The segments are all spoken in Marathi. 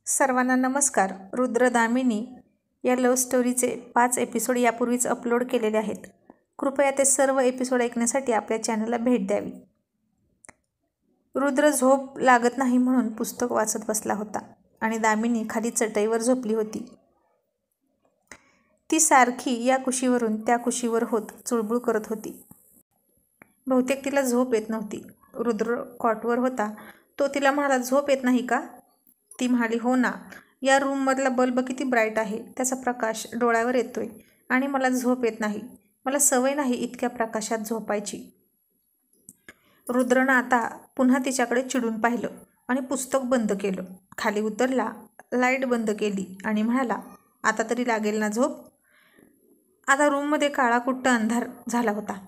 सर्वांना नमस्कार. रुद्रदामिनी या लव्ह स्टोरीचे 5 एपिसोड यापूर्वीच अपलोड केलेले आहेत. कृपया ते सर्व एपिसोड ऐकण्यासाठी आपल्या चॅनलला भेट द्यावी. रुद्र झोप लागत नाही म्हणून पुस्तक वाचत बसला होता आणि दामिनी खाली चटईवर झोपली होती. ती सारखी या कुशीवरून त्या कुशीवर होत चुळबुळ करत होती. बहुतेक तिला झोप येत नव्हती. रुद्र कॉटवर होता. तो तिला म्हणाला, झोप येत नाही का? ती म्हणाली, हो ना, या रूममधला बल्ब किती ब्राईट आहे, त्याचा प्रकाश डोळ्यावर येतोय आणि मला झोप येत नाही. मला सवय नाही इतक्या प्रकाशात झोपायची. रुद्रनं आता पुन्हा तिच्याकडे चिडून पाहिलं आणि पुस्तक बंद केलं. खाली उतरला, लाईट बंद केली आणि म्हणाला, आता तरी लागेल ना झोप? आता रूममध्ये काळाकुट्ट अंधार झाला होता.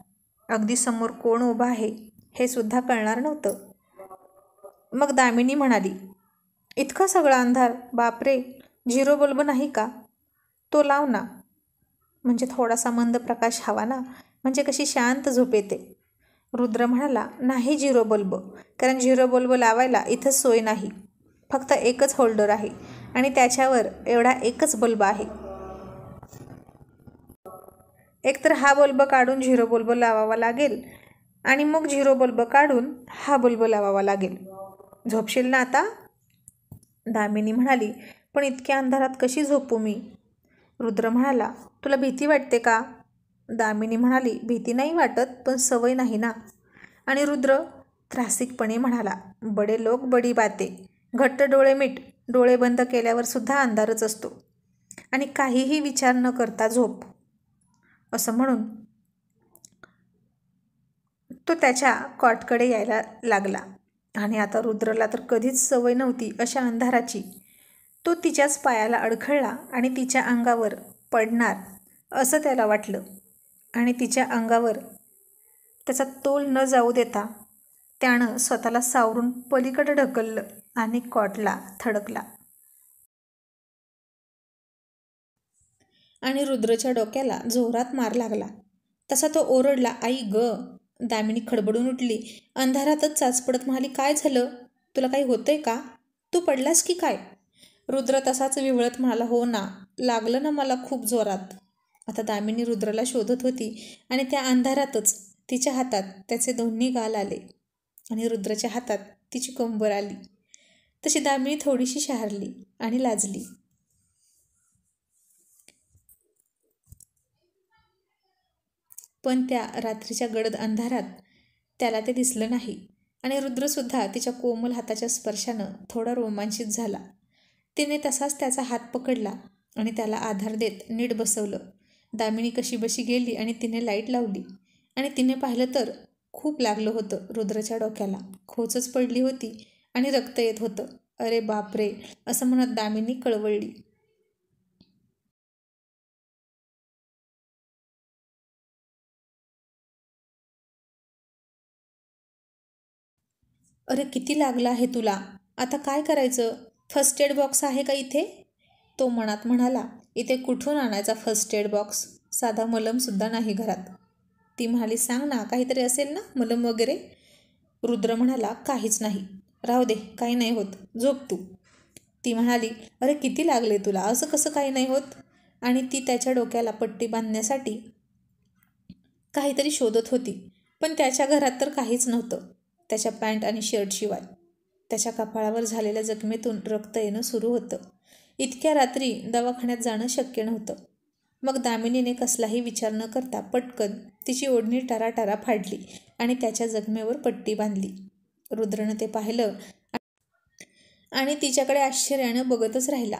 अगदी समोर कोण उभा आहे हे सुद्धा कळणार नव्हतं. मग दामिनी म्हणाली, इतका सगळा अंधार, बापरे, झिरो बल्ब नाही का? तो लाव ना. म्हणजे थोडासा मंद प्रकाश हवा ना, म्हणजे कशी शांत झोप येते. रुद्र म्हणाला, नाही झिरो बल्ब, कारण झिरो बल्ब लावायला इथं सोय नाही. फक्त एकच होल्डर आहे आणि त्याच्यावर एवढा एकच बल्ब आहे. एकतर हा बल्ब काढून झिरो बल्ब लावावा लागेल आणि मग झिरो बल्ब काढून हा बल्ब लावावा लागेल. झोपशील ना आता? दामिनी म्हणाली, पण इतक्या अंधारात कशी झोपू मी? रुद्र म्हणाला, तुला भीती वाटते का? दामिनी म्हणाली, भीती नाही वाटत, पण सवय नाही ना. आणि रुद्र त्रासिकपणे म्हणाला, बडे लोक बडी बाते. घट्ट डोळे मीट. डोळे बंद केल्यावर सुद्धा अंधारच असतो आणि काहीही विचार न करता झोप. असं म्हणून तो त्याच्या कॉटकडे यायला लागला. आणि आता रुद्रला तर कधीच सवय नव्हती अशा अंधाराची. तो तिच्याच पायाला अडखळला आणि तिच्या अंगावर पडणार असं त्याला वाटलं आणि तिच्या अंगावर त्याचा तोल न जाऊ देता त्यानं स्वतःला सावरून पलीकडे ढकललं आणि कॉटला थडकला. आणि रुद्रच्या डोक्याला जोरात मार लागला. तसा तो ओरडला, आई ग. दामिनी खडबडून उठली. अंधारातच चाचपडत म्हणाली, काय झालं? तुला काही होतंय का? तू पडलास की काय? रुद्र तसाच विवळत म्हणाला, हो ना, लागलं ना मला खूप जोरात. आता दामिनी रुद्रला शोधत होती आणि त्या अंधारातच तिच्या हातात त्याचे दोन्ही गाल आले आणि रुद्रच्या हातात तिची कंबर आली. तशी दामिनी थोडीशी शहारली आणि लाजली. पण त्या रात्रीच्या गडद अंधारात त्याला ते दिसलं नाही आणि रुद्रसुद्धा तिच्या कोमल हाताच्या स्पर्शानं थोडा रोमांचित झाला. तिने तसाच त्याचा हात पकडला आणि त्याला आधार देत नीट बसवलं. दामिनी कशीबशी गेली आणि तिने लाईट लावली आणि तिने पाहिलं तर खूप लागलं होतं रुद्रच्या डोक्याला. खोचच पडली होती आणि रक्त येत होतं. अरे बापरे, असं म्हणत दामिनी कळवळली. अरे किती लागलं आहे तुला? आता काय करायचं? फर्स्ट एड बॉक्स आहे का इथे? तो मनात म्हणाला, इथे कुठून आणायचा फर्स्ट एड बॉक्स? साधा मलमसुद्धा नाही घरात. ती म्हणाली, सांग ना, काहीतरी असेल ना, मलम वगैरे? रुद्र म्हणाला, काहीच नाही. राहू दे, काही नाही होत, झोप तू. ती म्हणाली, अरे किती लागले तुला, असं कसं काही नाही होत? आणि ती त्याच्या डोक्याला पट्टी बांधण्यासाठी काहीतरी शोधत होती, पण त्याच्या घरात तर काहीच नव्हतं, त्याच्या पॅन्ट आणि शर्टशिवाय. त्याच्या कपाळावर झालेल्या जखमेतून रक्त येणं सुरू होतं. इतक्या रात्री दवाखान्यात जाणं शक्य नव्हतं. मग दामिनीने कसलाही विचार न करता पटकन तिची ओढणी टराटरा फाडली आणि त्याच्या जखमेवर पट्टी बांधली. रुद्रनं ते पाहिलं आणि तिच्याकडे आश्चर्यानं बघतच राहिला.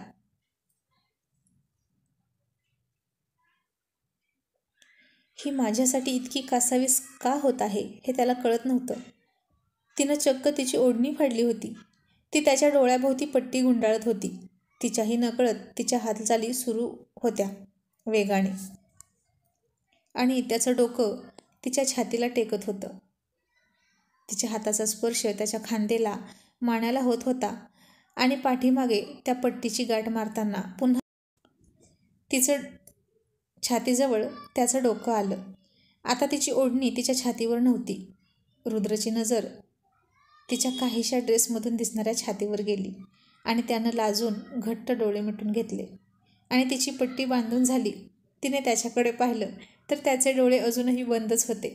ही माझ्यासाठी इतकी कासावीस का होत आहे हे त्याला कळत नव्हतं. तिनं चक्क तिची ओढणी फाडली होती. ती त्याच्या डोळ्याभोवती पट्टी गुंडाळत होती. तिच्याही नकळत तिच्या हालचाली सुरू होत्या वेगाने आणि त्याचं डोकं तिच्या छातीला टेकत होतं. तिच्या हाताचा स्पर्श त्याच्या खांद्याला, मानेला होत होता आणि पाठीमागे त्या पट्टीची गाठ मारताना पुन्हा तिचं छातीजवळ त्याचं डोकं आलं. आता तिची ओढणी तिच्या छातीवर नव्हती. रुद्रची नजर तिच्या काहीशा ड्रेसमधून दिसणाऱ्या छातीवर गेली आणि त्यानं लाजून घट्ट डोळे मिटून घेतले आणि तिची पट्टी बांधून झाली. तिने त्याच्याकडे पाहिलं तर त्याचे डोळे अजूनही बंदच होते.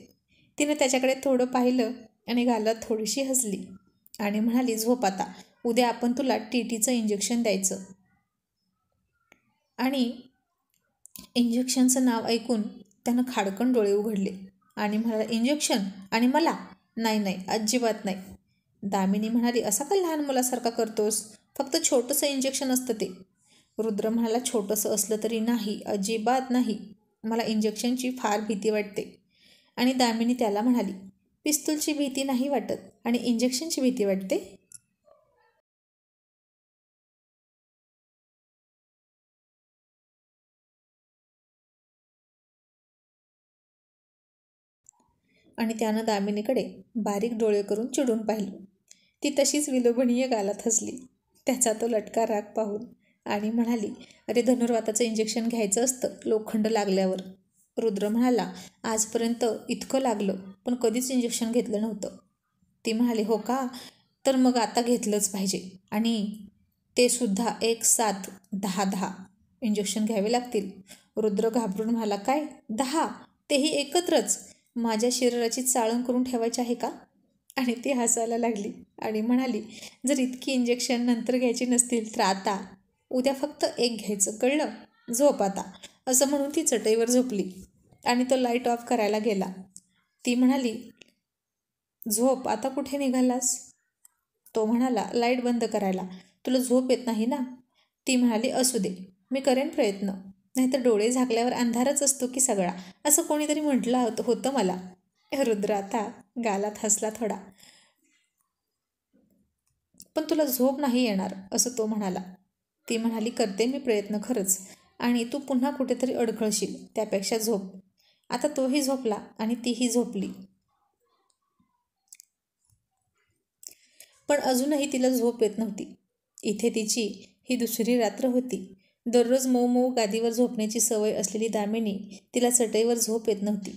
तिने त्याच्याकडे थोडं पाहिलं आणि गालात थोडीशी हसली आणि म्हणाली, झोप आता, उद्या आपण तुला TTचं इंजेक्शन द्यायचं. आणि इंजेक्शनचं नाव ऐकून त्यानं खाडकन डोळे उघडले आणि म्हणाला, इंजेक्शन? आणि मला? नाही नाही, अजिबात नाही. दामिनी म्हणाली, असा का लहान मुलासारखा करतोस? फक्त छोटंसं इंजेक्शन असतं ते. रुद्र म्हणाला, छोटंसं असलं तरी नाही, अजिबात नाही. मला इंजेक्शनची फार भीती वाटते. आणि दामिनी त्याला म्हणाली, पिस्तूलची भीती नाही वाटत आणि इंजेक्शनची भीती वाटते. आणि त्यानं दामिनीकडे बारीक डोळे करून चिडून पाहिलं. ती तशीच विलोभनीय गालात हसली त्याचा तो लटका राग पाहून आणि म्हणाली, अरे धनुर्वाताचं इंजेक्शन घ्यायचं असतं लोखंड लागल्यावर. रुद्र म्हणाला, आजपर्यंत इतकं लागलं पण कधीच इंजेक्शन घेतलं नव्हतं. ती म्हणाली, हो का? तर मग आता घेतलंच पाहिजे. आणि ते सुद्धा 1, 7, 10, 10 इंजेक्शन घ्यावे लागतील. रुद्र घाबरून म्हणाला, काय 10? तेही एकत्रच? माझ्या शरीराची चाळण करून ठेवायची आहे का? आणि ती हसायला लागली आणि म्हणाली, जर इतकी इंजेक्शन नंतर घ्यायची नसतील तर आता, उद्या फक्त 1 घ्यायचं, कळलं? झोप आता. असं म्हणून ती चटईवर झोपली आणि तो लाईट ऑफ करायला गेला. ती म्हणाली, झोप आता, कुठे निघालास? तो म्हणाला, लाईट बंद करायला. तुला झोप येत नाही ना? ती म्हणाली, असू दे, मी करेन प्रयत्न. नाहीतर डोळे झाकल्यावर अंधारच असतो की सगळा, असं कोणीतरी म्हटलं होतं मला. रुद्र आता गालात हसला थोडा. पण तुला झोप नाही येणार असं तो म्हणाला. ती म्हणाली, करते मी प्रयत्न खरंच, आणि तू पुन्हा कुठेतरी अडखळशील, त्यापेक्षा झोप. आता तोही झोपला आणि तीही झोपली. पण अजूनही तिला झोप येत नव्हती. इथे तिची ही दुसरी रात्र होती. दररोज मऊ मऊ गादीवर झोपण्याची सवय असलेली दामिनी तिला चटईवर झोप येत नव्हती.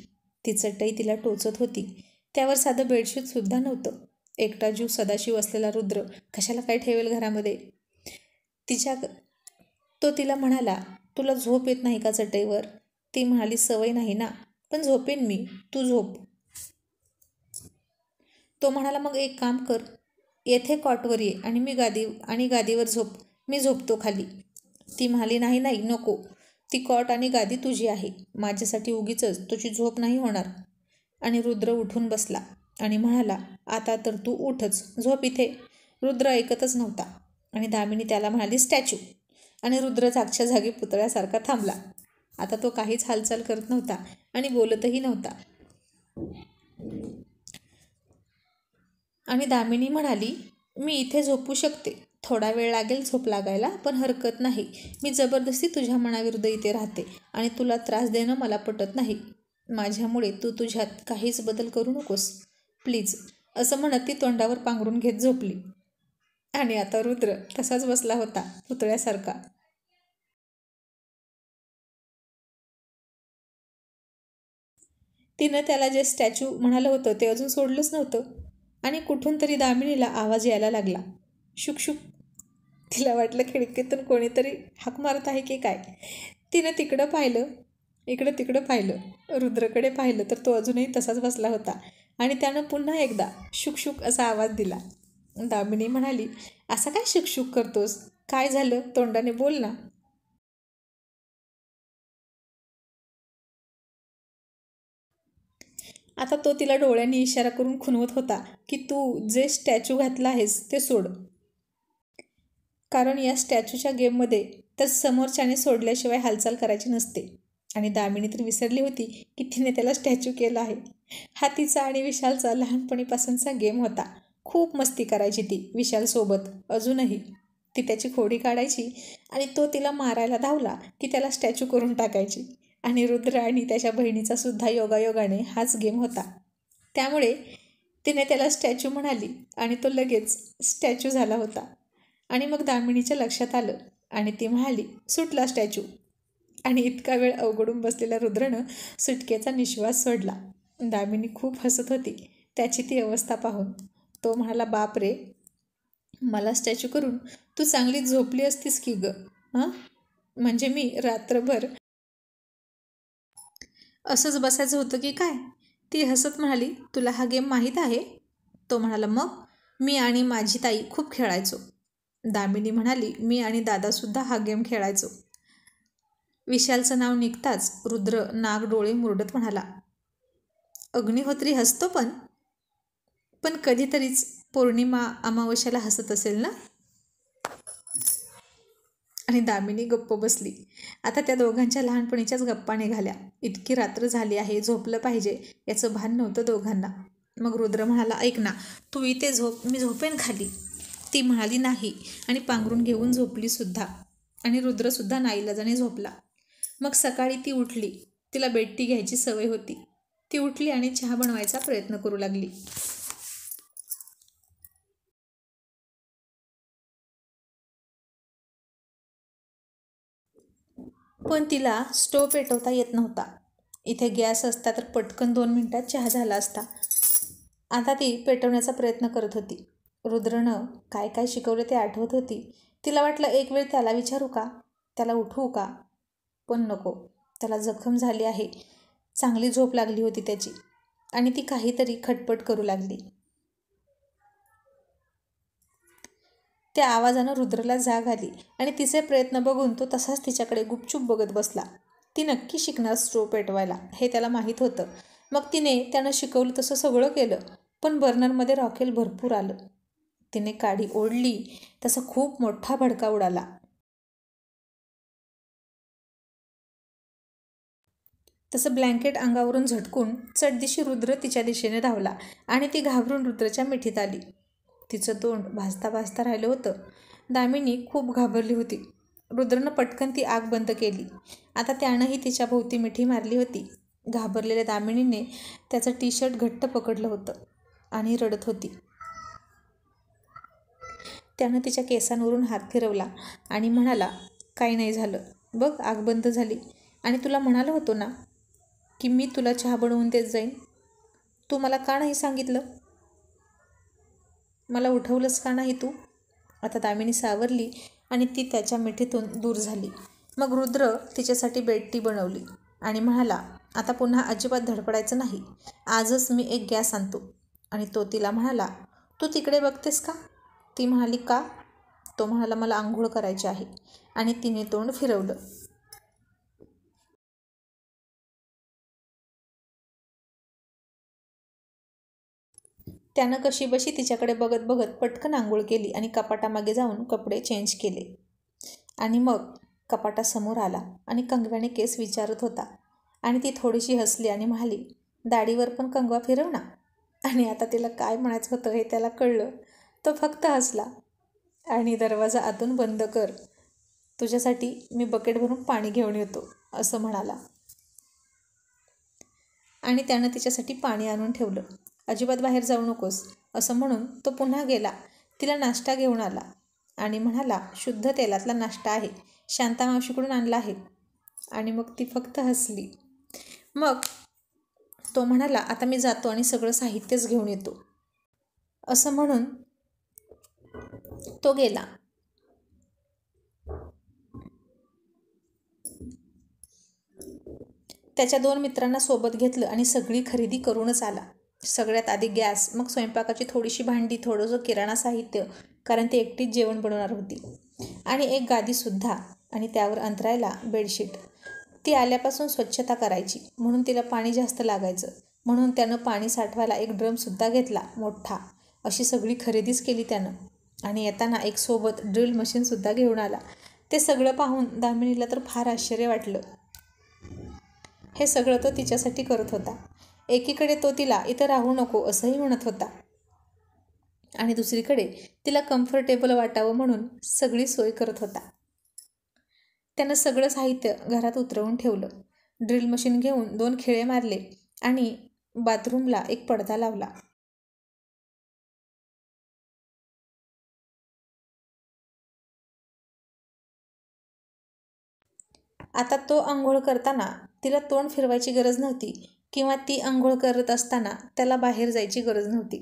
ती चटई तिला टोचत होती. त्यावर साधं बेडशीटसुद्धा नव्हतं. एकटा जीव सदाशिव असलेला रुद्र कशाला काय ठेवेल घरामध्ये? तो तिला म्हणाला, तुला झोप येत नाही का चटईवर? ती म्हणाली, सवय नाही ना, पण झोपेन मी, तू झोप. तो म्हणाला, मग एक काम कर, येथे कॉटवर ये आणि गादीवर झोप, मी झोपतो खाली. ती म्हणाली, नाही नाही, नको, ती कॉट आणि गादी तुझी आहे, माझ्यासाठी उगीचच तुझी झोप नाही होणार. आणि रुद्र उठून बसला आणि म्हणाला, आता तर तू उठच, झोप इथे. रुद्र ऐकतच नव्हता आणि दामिनी त्याला म्हणाली, स्टॅच्यू. आणि रुद्र जागच्या जागी पुतळ्यासारखा थांबला. आता तो काहीच हालचाल करत नव्हता आणि बोलतही नव्हता. आणि दामिनी म्हणाली, मी इथे झोपू शकते, थोडा वेळ लागेल झोप लागायला, पण हरकत नाही. मी जबरदस्ती तुझ्या मनाविरुद्ध इथे राहते आणि तुला त्रास देणं मला पटत नाही. माझ्यामुळे तू तुझ्यात काहीच बदल करू नकोस, प्लीज. असं म्हणत ती तोंडावर पांघरून घेत झोपली. आणि आता रुद्र तसाच बसला होता, पुतळ्यासारखा. तिनं त्याला जे स्टॅच्यू म्हणालं होतं ते अजून सोडलंच नव्हतं. आणि कुठून तरी दामिनीला आवाज यायला लागला, शुकशुक. तिला वाटलं खिडकीतून कोणीतरी हाक मारत आहे की काय. तिनं तिकडं पाहिलं, इकडं तिकडं पाहिलं, रुद्रकडे पाहिलं तर तो अजूनही तसाच बसला होता आणि त्यानं पुन्हा एकदा शुकशुक असा आवाज दिला. दामिनी म्हणाली, असं काय शुकशुक करतोस? काय झालं? तोंडाने बोल ना. आता तो तिला डोळ्यांनी इशारा करून खुणवत होता की तू जे स्टॅच्यू घातला आहेस ते सोड. कारण या स्टॅच्यूच्या गेममध्ये तर समोरच्याने सोडल्याशिवाय हालचाल करायची नसते. आणि दामिनी तर विसरली होती की तिने त्याला स्टॅच्यू केला आहे. हा तिचा आणि विशालचा लहानपणीपासूनचा गेम होता. खूप मस्ती करायची ती विशालसोबत. अजूनही ती त्याची खोडी काढायची आणि तो तिला मारायला धावला की त्याला स्टॅच्यू करून टाकायची. आणि रुद्र आणि त्याच्या बहिणीचा सुद्धा योगायोगाने हाच गेम होता. त्यामुळे तिने त्याला स्टॅच्यू म्हणाली आणि तो लगेच स्टॅच्यू झाला होता. आणि मग दामिनीच्या लक्षात आलं आणि ती म्हणाली, सुटला स्टॅच्यू. आणि इतका वेळ अवघडून बसलेल्या रुद्रनं सुटकेचा निश्वास सोडला. दामिनी खूप हसत होती त्याची ती अवस्था पाहून. तो म्हणाला, बाप रे, मला स्टॅच्यू करून तू चांगली झोपली असतीस की ग. हां, म्हणजे मी रात्रभर असंच बसायचं होतं की काय? ती हसत म्हणाली, तुला हा गेम माहीत आहे? तो म्हणाला, मग मी आणि माझी ताई खूप खेळायचो. दामिनी म्हणाली, मी आणि दादासुद्धा हा गेम खेळायचो. विशालचं नाव निघताच रुद्र नाक डोळे मुरडत म्हणाला, अग्निहोत्री हसतो पण पण कधीतरीच पौर्णिमा अमावस्याला हसत असेल ना. आणि दामिनी गप्प बसली. आता त्या दोघांच्या लहानपणीच्याच गप्पा निघाल्या. इतकी रात्र झाली आहे, झोपलं पाहिजे याचं भान नव्हतं दोघांना. मग रुद्र म्हणाला, ऐक ना, तू इथे झोप, मी झोपेन खाली. ती म्हणाली नाही आणि पांघरून घेऊन झोपली सुद्धा. आणि रुद्रसुद्धा नाईलाजाने झोपला. मग सकाळी ती उठली. तिला बेडटी घ्यायची सवय होती. ती उठली आणि चहा बनवायचा प्रयत्न करू लागली. पण तिला स्टोव पेटवता येत नव्हता. इथे गॅस असता तर पटकन 2 मिनिटात चहा झाला असता. आता ती पेटवण्याचा प्रयत्न करत होती. रुद्रनं काय काय शिकवले ते आठवत होती. तिला वाटलं एक वेळ त्याला विचारू का, त्याला उठवू का, पण नको. त्याला जखम झाली आहे. चांगली झोप लागली होती त्याची आणि ती काहीतरी खटपट करू लागली. त्या आवाजानं रुद्रला जाग आली आणि तिचे प्रयत्न बघून तो तसाच तिच्याकडे गुपचूप बघत बसला. ती नक्की शिकणार स्टोव पेटवायला हे त्याला माहीत होतं. मग तिने त्यानं शिकवलं तसं सगळं केलं, पण बर्नरमध्ये रॉकेल भरपूर आलं. तिने काडी ओढली तसा खूप मोठा भडका उडाला. तसं ब्लँकेट अंगावरून झटकून चटदिशी रुद्र तिच्या दिशेने धावला आणि ती घाबरून रुद्रच्या मिठीत आली. तिचं तोंड भाजता भाजता राहिलं होतं. दामिनी खूप घाबरली होती. रुद्रनं पटकन ती आग बंद केली. आता त्यानंही तिच्या भोवती मिठी मारली होती. घाबरलेल्या दामिनीने त्याचं टी-शर्ट घट्ट पकडलं होतं आणि रडत होती. त्यानं तिच्या केसांवरून हात फिरवला आणि म्हणाला, काही नाही झालं बघ, आग बंद झाली. आणि तुला म्हणालो होतो ना की मी तुला चहा बनवून देत जाईन. तू मला का नाही सांगितलं? मला उठवलंस का नाही तू? आता दामिनी सावरली आणि ती त्याच्या मिठीतून दूर झाली. मग रुद्र तिच्यासाठी बेडटी बनवली आणि म्हणाला, आता पुन्हा अजिबात धडपडायचं नाही. आजच मी एक गॅस आणतो. आणि तो तिला म्हणाला, तू तिकडे बघतेस का? ती म्हणाली, का? तो म्हणाला, मला आंघोळ करायची आहे. आणि तिने तोंड फिरवलं. त्यानं कशीबशी तिच्याकडे बघत बघत पटकन आंघोळ केली आणि कपाटामागे जाऊन कपडे चेंज केले. आणि मग कपाटासमोर आला आणि कंगव्याने केस विचारत होता. आणि ती थोडीशी हसली आणि म्हणाली, दाढीवर पण कंगवा फिरव ना. आणि आता तिला काय म्हणायचं होतं हे त्याला कळलं. तो फक्त हसला आणि दरवाजा आतून बंद कर, तुझ्यासाठी मी बकेट भरून पाणी घेऊन येतो, असं म्हणाला. आणि त्यानं तिच्यासाठी पाणी आणून ठेवलं. अजिबात बाहेर जाऊ नकोस, असं म्हणून तो पुन्हा गेला. तिला नाश्ता घेऊन आला आणि म्हणाला, शुद्ध तेलातला नाश्ता आहे, शांता मावशीकडून आणला आहे. आणि मग ती फक्त हसली. मग तो म्हणाला, आता मी जातो आणि सगळं साहित्यच घेऊन येतो. असं म्हणून तो गेला. त्याच्या 2 मित्रांना सोबत घेतलं आणि सगळी खरेदी करूनच आला. सगळ्यात आधी गॅस, मग स्वयंपाकाची थोडीशी भांडी, थोडंसं किराणा साहित्य, कारण ती एकटीच जेवण बनवणार होती. आणि एक गादीसुद्धा आणि त्यावर अंथरायला बेडशीट. ती आल्यापासून स्वच्छता करायची म्हणून तिला पाणी जास्त लागायचं, म्हणून त्यानं पाणी साठवायला एक ड्रमसुद्धा घेतला मोठा. अशी सगळी खरेदीच केली त्यानं. आणि येताना एक सोबत ड्रिल मशीनसुद्धा घेऊन आला. ते सगळं पाहून दामिनीला तर फार आश्चर्य वाटलं. हे सगळं तो तिच्यासाठी करत होता. एकीकडे तो तिला इथं राहू नको असंही म्हणत होता आणि दुसरीकडे तिला कम्फर्टेबल वाटावं म्हणून सगळी सोय करत होता. त्यानं सगळं साहित्य घरात उतरवून ठेवलं. ड्रिल मशीन घेऊन 2 खिळे मारले आणि बाथरूमला एक पडदा लावला. आता तो आंघोळ करताना तिला तोंड फिरवायची गरज नव्हती किंवा ती आंघोळ करत असताना त्याला बाहेर जायची गरज नव्हती,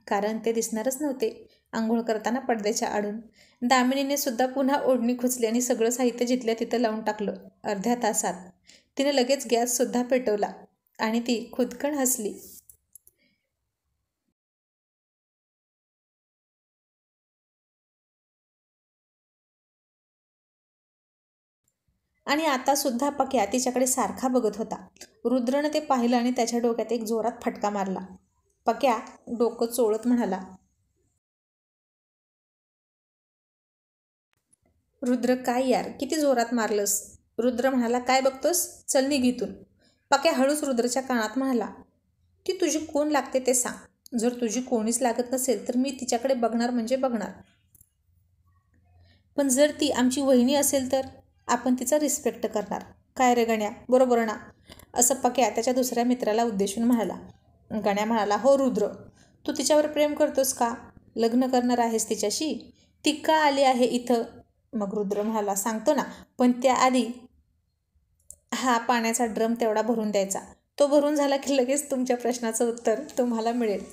कारण ते दिसणारच नव्हते. आंघोळ करताना पडद्याच्या आडून. दामिनीने सुद्धा पुन्हा ओढणी खुचली आणि सगळं साहित्य जिथल्या तिथं लावून टाकलं. अर्ध्या तासात तिने लगेच गॅससुद्धा पेटवला आणि ती खुदकन हसली. आणि आता सुद्धा पक्या तिच्याकडे सारखा बघत होता. रुद्रनं ते पाहिलं आणि त्याच्या डोक्यात एक जोरात फटका मारला. पक्या डोकं चोळत म्हणाला, रुद्र काय यार, किती जोरात मारलंस. रुद्र म्हणाला, काय बघतोस, चल निघ इथून. पक्या हळूच रुद्रच्या कानात म्हणाला, ती तुझी कोण लागते ते सांग. जर तुझी कोणीच लागत नसेल तर मी तिच्याकडे बघणार म्हणजे बघणार. पण जर ती आमची वहिनी असेल तर आपण तिचा रिस्पेक्ट करणार. काय रे गण्या, बरोबर ना? असं पक्या त्याच्या दुसऱ्या मित्राला उद्देशून म्हणाला. गण्या म्हणाला, हो रुद्र, तू तिच्यावर प्रेम करतोस का? लग्न करणार आहेस तिच्याशी? ती का आली आहे इथं? मग रुद्र म्हणाला, सांगतो ना, पण त्याआधी हा पाण्याचा ड्रम तेवढा भरून द्यायचा. तो भरून झाला की लगेच तुमच्या प्रश्नाचं उत्तर तुम्हाला मिळेल.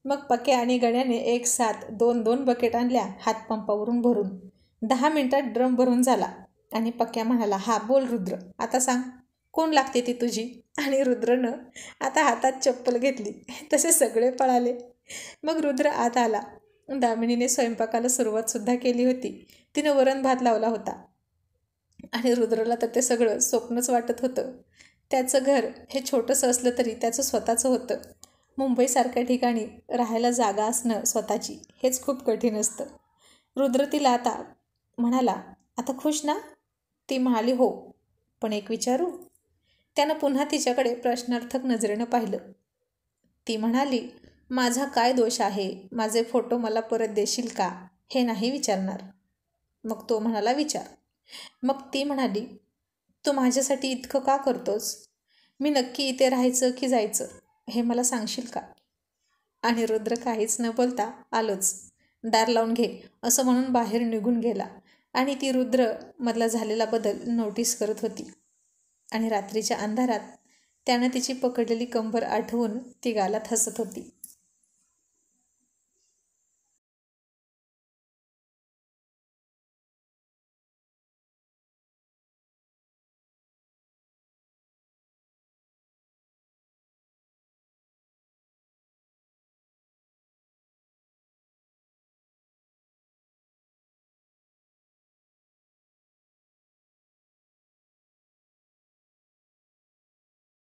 मग पक्या आणि गण्याने एक साथ 2-2 बकेट आणल्या हातपंपावरून भरून. 10 मिनिटात ड्रम भरून झाला आणि पक्या म्हणाला, हा बोल रुद्र, आता सांग, कोण लागते ती तुझी? आणि रुद्रनं आता हातात चप्पल घेतली. तसे सगळे पळाले. मग रुद्र आत आला. दामिनीने स्वयंपाकाला सुरुवातसुद्धा केली होती. तिनं वरण भात लावला होता आणि रुद्रला तर ते सगळं स्वप्नच वाटत होतं. त्याचं घर हे छोटंसं असलं तरी त्याचं स्वतःचं होतं. मुंबईसारख्या ठिकाणी राहायला जागा असणं स्वतःची हेच खूप कठीण असतं. रुद्र तिला आता म्हणाला, आता खुश ना? ती म्हणाली, हो, पण एक विचारू? त्यानं पुन्हा तिच्याकडे प्रश्नार्थक नजरेनं पाहिलं. ती म्हणाली, माझा काय दोष आहे? माझे फोटो मला परत देशील का? हे नाही विचारणार. मग तो म्हणाला, विचार. मग ती म्हणाली, तू माझ्यासाठी इतकं का करतोस? मी नक्की इथे राहायचं की जायचं हे मला सांगशील का? आणि रुद्र काहीच न बोलता, आलोच, दार लावून घे, असं म्हणून बाहेर निघून गेला. आणि ती रुद्र मधला झालेला बदल नोटीस करत होती. आणि रात्रीच्या अंधारात त्यानं तिची पकडलेली कंबर आठवून ती गालात हसत होती.